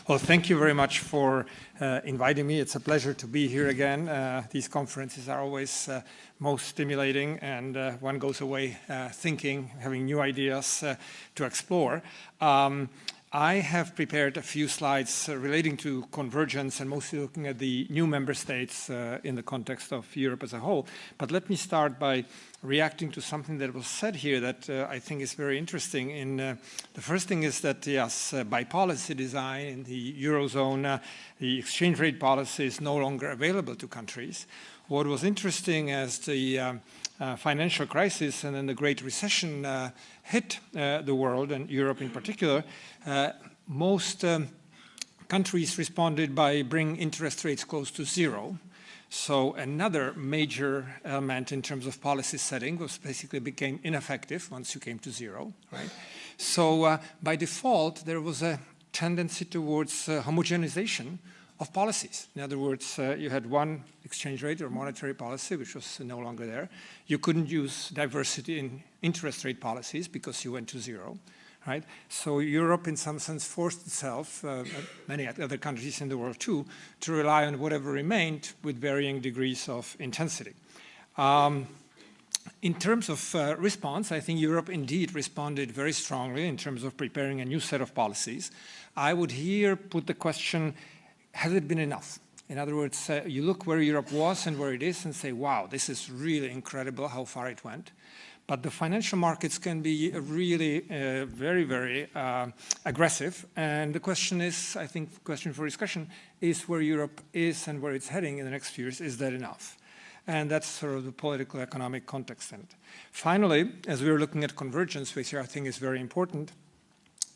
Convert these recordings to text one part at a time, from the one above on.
Well, thank you very much for inviting me. It's a pleasure to be here again. These conferences are always most stimulating, and one goes away thinking, having new ideas to explore. I have prepared a few slides relating to convergence and mostly looking at the new member states in the context of Europe as a whole. But let me start by reacting to something that was said here that I think is very interesting. The first thing is that, yes, by policy design in the Eurozone, the exchange rate policy is no longer available to countries. What was interesting as the financial crisis and then the Great Recession hit the world, and Europe in particular, most countries responded by bringing interest rates close to zero. So another major element in terms of policy setting was basically became ineffective once you came to zero, right? So by default, there was a tendency towards homogenization of policies. In other words, you had one exchange rate or monetary policy, which was no longer there. You couldn't use diversity in interest rate policies because you went to zero, right? So Europe, in some sense, forced itself, many other countries in the world too, to rely on whatever remained with varying degrees of intensity. In terms of response, I think Europe indeed responded very strongly in terms of preparing a new set of policies. I would here put the question, has it been enough? In other words, you look where Europe was and where it is and say, wow, this is really incredible how far it went. But the financial markets can be really very, very aggressive. And the question is, I think the question for discussion is where Europe is and where it's heading in the next few years. Is that enough? And that's sort of the political economic context in it. Finally, as we were looking at convergence, which I think is very important,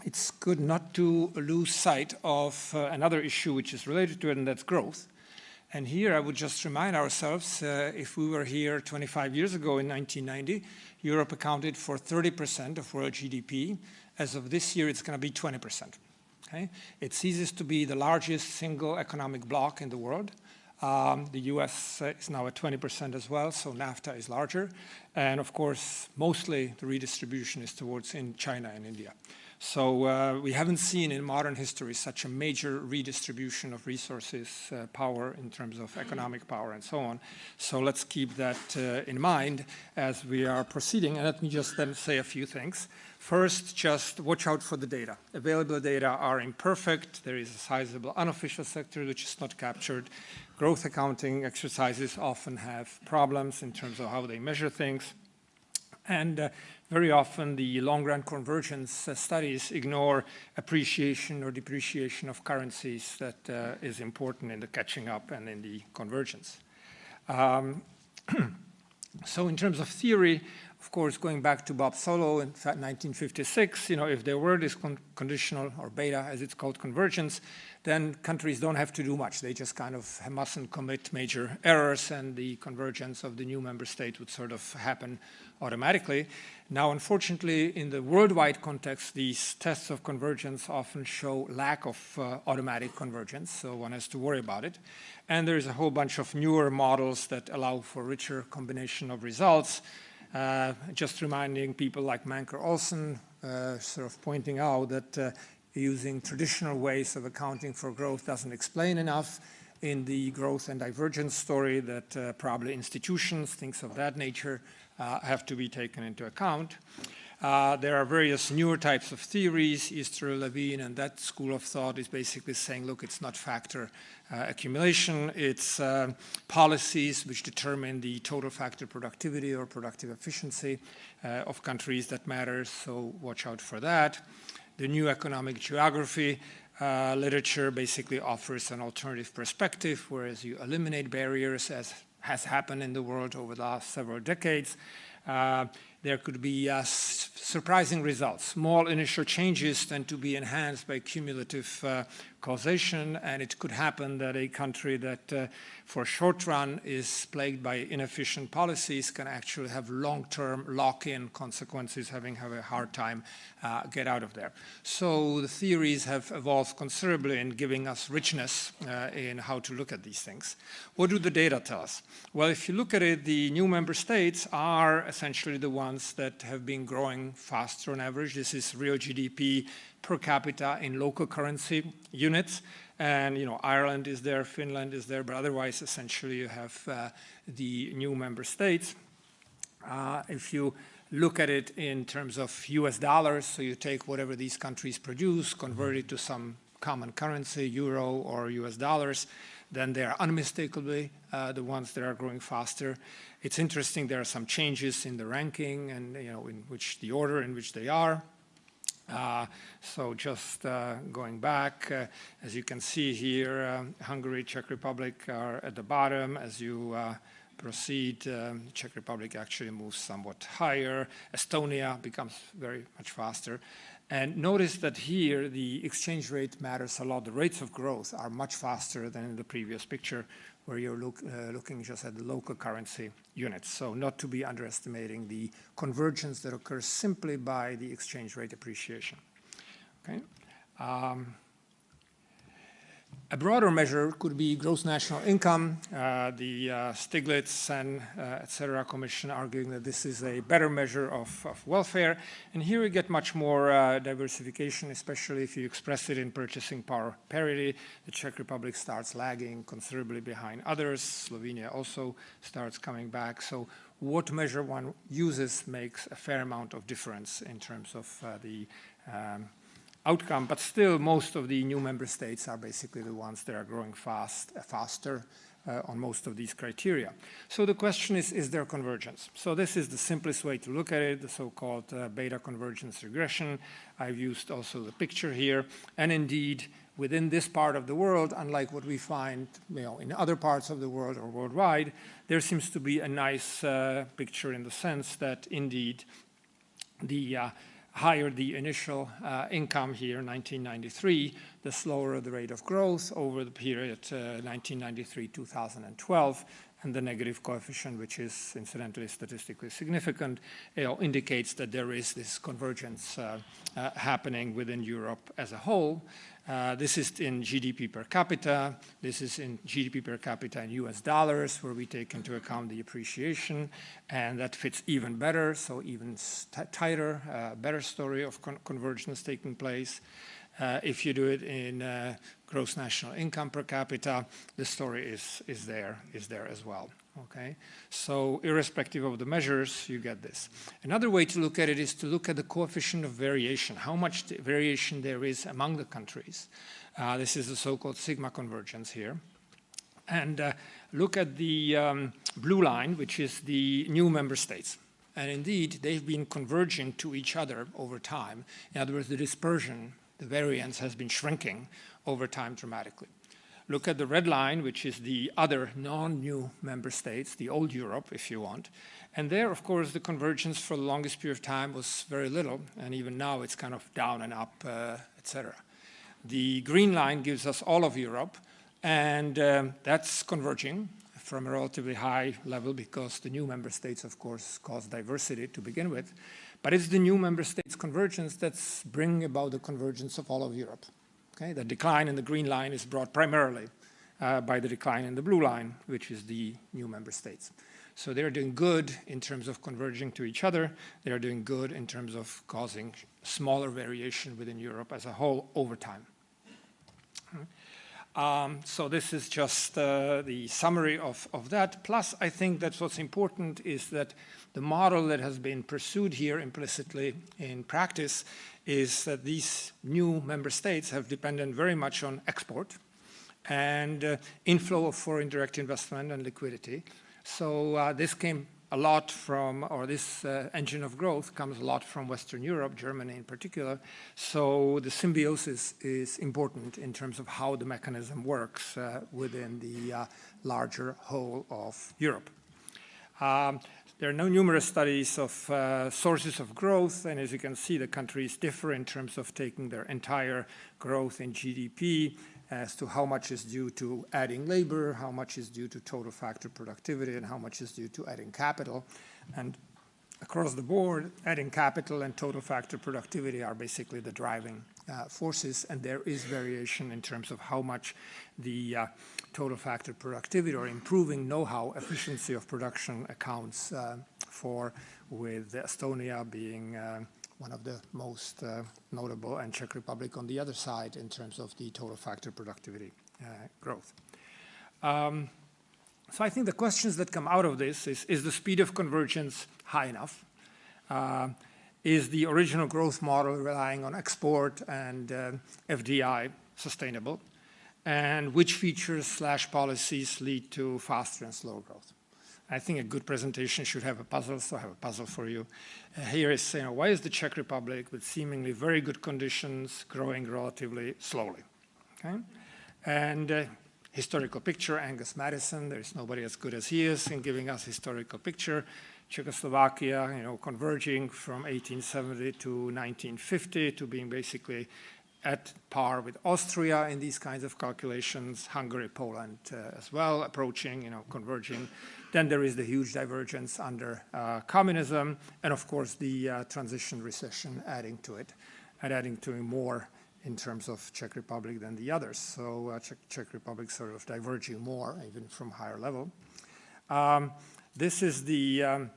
it's good not to lose sight of another issue which is related to it, and that's growth. And here I would just remind ourselves, if we were here 25 years ago in 1990, Europe accounted for 30% of world GDP. As of this year, it's going to be 20%. Okay? It ceases to be the largest single economic bloc in the world. The US is now at 20% as well, so NAFTA is larger. And of course, mostly the redistribution is towards in China and India. So we haven't seen in modern history such a major redistribution of resources, power in terms of economic power and so on. So let's keep that in mind as we are proceeding. And let me just then say a few things. First, just watch out for the data. Available data are imperfect. There is a sizable unofficial sector which is not captured. Growth accounting exercises often have problems in terms of how they measure things. And very often the long-run convergence studies ignore appreciation or depreciation of currencies that is important in the catching up and in the convergence. So in terms of theory, of course, going back to Bob Solow in 1956, if there were this conditional or beta, as it's called, convergence, then countries don't have to do much. They just kind of mustn't commit major errors, and the convergence of the new member state would sort of happen automatically. Now, unfortunately, in the worldwide context, these tests of convergence often show lack of automatic convergence, so one has to worry about it. And there's a whole bunch of newer models that allow for richer combination of results. Just reminding people like Manker-Olson, sort of pointing out that using traditional ways of accounting for growth doesn't explain enough in the growth and divergence story, that probably institutions, things of that nature, have to be taken into account. There are various newer types of theories. Easter, Levine, and that school of thought is basically saying, look, it's not factor accumulation, it's policies which determine the total factor productivity or productive efficiency of countries that matters, so watch out for that. The new economic geography literature basically offers an alternative perspective, whereas you eliminate barriers, as has happened in the world over the last several decades. There could be surprising results. Small initial changes tend to be enhanced by cumulative causation, and it could happen that a country that for a short run is plagued by inefficient policies can actually have long-term lock-in consequences, have a hard time get out of there. So the theories have evolved considerably in giving us richness in how to look at these things. What do the data tell us? Well, if you look at it, the new member states are essentially the ones ones that have been growing faster on average. This is real GDP per capita in local currency units. And, Ireland is there, Finland is there, but otherwise, essentially, you have the new member states. If you look at it in terms of US dollars, so you take whatever these countries produce, convert it to some common currency, euro or US dollars, then they are unmistakably the ones that are growing faster. It's interesting, there are some changes in the ranking and in which the order in which they are. So just going back, as you can see here, Hungary, Czech Republic are at the bottom. As you proceed, Czech Republic actually moves somewhat higher. Estonia becomes very much faster. And notice that here the exchange rate matters a lot. The rates of growth are much faster than in the previous picture, where you're looking just at the local currency units. So not to be underestimating the convergence that occurs simply by the exchange rate appreciation. Okay. A broader measure could be gross national income. The Stiglitz and et cetera commission arguing that this is a better measure of welfare. And here we get much more diversification, especially if you express it in purchasing power parity. The Czech Republic starts lagging considerably behind others. Slovenia also starts coming back. So what measure one uses makes a fair amount of difference in terms of the outcome, but still most of the new member states are basically the ones that are growing faster on most of these criteria. So the question is there convergence? So this is the simplest way to look at it, the so-called beta convergence regression. I've used also the picture here, and indeed within this part of the world, unlike what we find in other parts of the world or worldwide, there seems to be a nice picture in the sense that indeed the higher the initial income here, 1993, the slower the rate of growth over the period 1993-2012, and the negative coefficient, which is incidentally statistically significant, indicates that there is this convergence happening within Europe as a whole. This is in GDP per capita. This is in GDP per capita in US dollars, where we take into account the appreciation, and that fits even better, so even tighter, better story of convergence taking place. If you do it in gross national income per capita, the story is there as well. Okay, so irrespective of the measures, you get this. Another way to look at it is to look at the coefficient of variation, how much variation there is among the countries. This is the so-called sigma convergence here. And look at the blue line, which is the new member states. And indeed, they've been converging to each other over time. In other words, the dispersion, the variance has been shrinking over time dramatically. Look at the red line, which is the other non-new member states, the old Europe, if you want. And there, of course, the convergence for the longest period of time was very little, and even now it's kind of down and up, etc. The green line gives us all of Europe, and that's converging from a relatively high level because the new member states, of course, cause diversity to begin with. But it's the new member states convergence that's bringing about the convergence of all of Europe. Okay? The decline in the green line is brought primarily by the decline in the blue line, which is the new member states. So they're doing good in terms of converging to each other. They're doing good in terms of causing smaller variation within Europe as a whole over time. So this is just the summary of that. Plus, I think that what's important is that the model that has been pursued here implicitly in practice is that these new member states have depended very much on export and inflow of foreign direct investment and liquidity. So this came a lot from, or this engine of growth comes a lot from Western Europe, Germany in particular. So the symbiosis is important in terms of how the mechanism works within the larger whole of Europe. There are numerous studies of sources of growth, and as you can see, the countries differ in terms of taking their entire growth in GDP as to how much is due to adding labor, how much is due to total factor productivity, and how much is due to adding capital. And across the board, adding capital and total factor productivity are basically the driving forces, and there is variation in terms of how much the total factor productivity or improving know-how efficiency of production accounts for, with Estonia being one of the most notable, and Czech Republic on the other side in terms of the total factor productivity growth. So I think the questions that come out of this is the speed of convergence high enough? Is the original growth model relying on export and FDI sustainable? And which features / policies lead to faster and slower growth? I think a good presentation should have a puzzle, so I have a puzzle for you. Here is, why is the Czech Republic, with seemingly very good conditions, growing relatively slowly? Okay? And historical picture, Angus Madison, there's nobody as good as he is in giving us historical picture. Czechoslovakia, converging from 1870 to 1950 to being basically at par with Austria in these kinds of calculations. Hungary, Poland as well, approaching, converging. Then there is the huge divergence under communism, and of course the transition recession adding to it, and adding to it more in terms of Czech Republic than the others. So Czech Republic sort of diverging more, even from higher level. This is the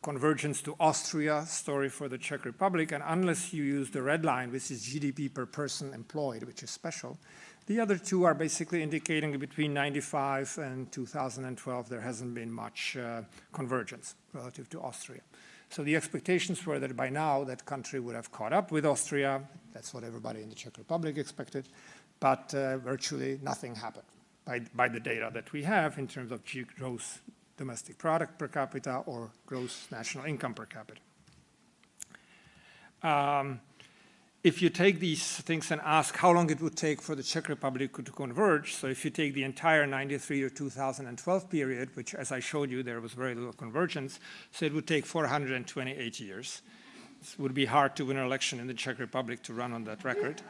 convergence to Austria story for the Czech Republic, and unless you use the red line, which is GDP per person employed, which is special, the other two are basically indicating between 95 and 2012 there hasn't been much convergence relative to Austria. So the expectations were that by now that country would have caught up with Austria. That's what everybody in the Czech Republic expected, but virtually nothing happened by the data that we have in terms of gross domestic product per capita or gross national income per capita. If you take these things and ask how long it would take for the Czech Republic to converge, so if you take the entire 93 to 2012 period, which as I showed you, there was very little convergence, so it would take 428 years. It would be hard to win an election in the Czech Republic to run on that record.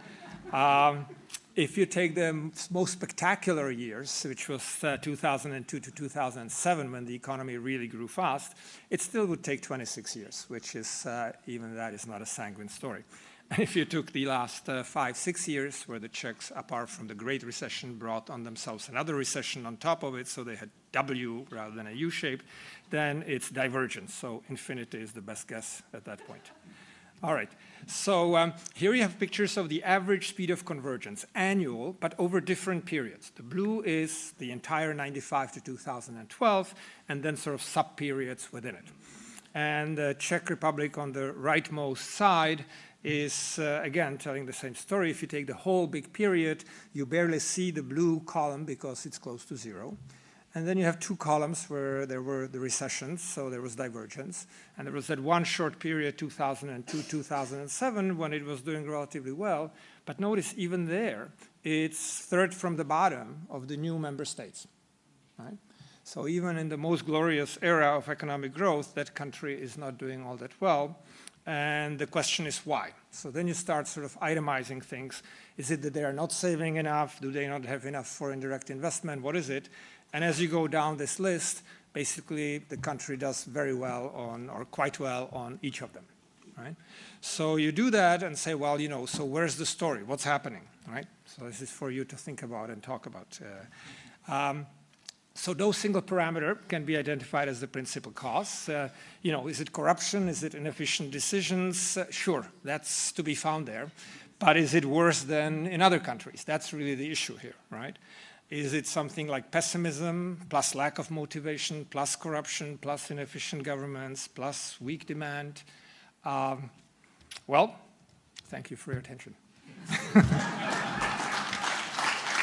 If you take the most spectacular years, which was 2002 to 2007, when the economy really grew fast, it still would take 26 years, which is, even that is not a sanguine story. And if you took the last 5-6 years, where the Czechs, apart from the Great Recession, brought on themselves another recession on top of it, so they had W rather than a U shape, then it's divergence. So infinity is the best guess at that point. All right, so here you have pictures of the average speed of convergence, annual, but over different periods. The blue is the entire 95 to 2012, and then sort of sub-periods within it. And the Czech Republic on the rightmost side is, again, telling the same story. If you take the whole big period, you barely see the blue column because it's close to zero. And then you have two columns where there were the recessions, so there was divergence. And there was that one short period, 2002, 2007, when it was doing relatively well. But notice even there, it's third from the bottom of the new member states, right? So even in the most glorious era of economic growth, that country is not doing all that well. And the question is why? So then you start sort of itemizing things. Is it that they are not saving enough? Do they not have enough foreign direct investment? What is it? And as you go down this list, basically the country does very well on, or quite well on each of them, right? So you do that and say, well, so where's the story? What's happening, right? So this is for you to think about and talk about. So no single parameter can be identified as the principal cause. Is it corruption? Is it inefficient decisions? Sure, that's to be found there. But is it worse than in other countries? That's really the issue here, right? Is it something like pessimism, plus lack of motivation, plus corruption, plus inefficient governments, plus weak demand? Well, thank you for your attention.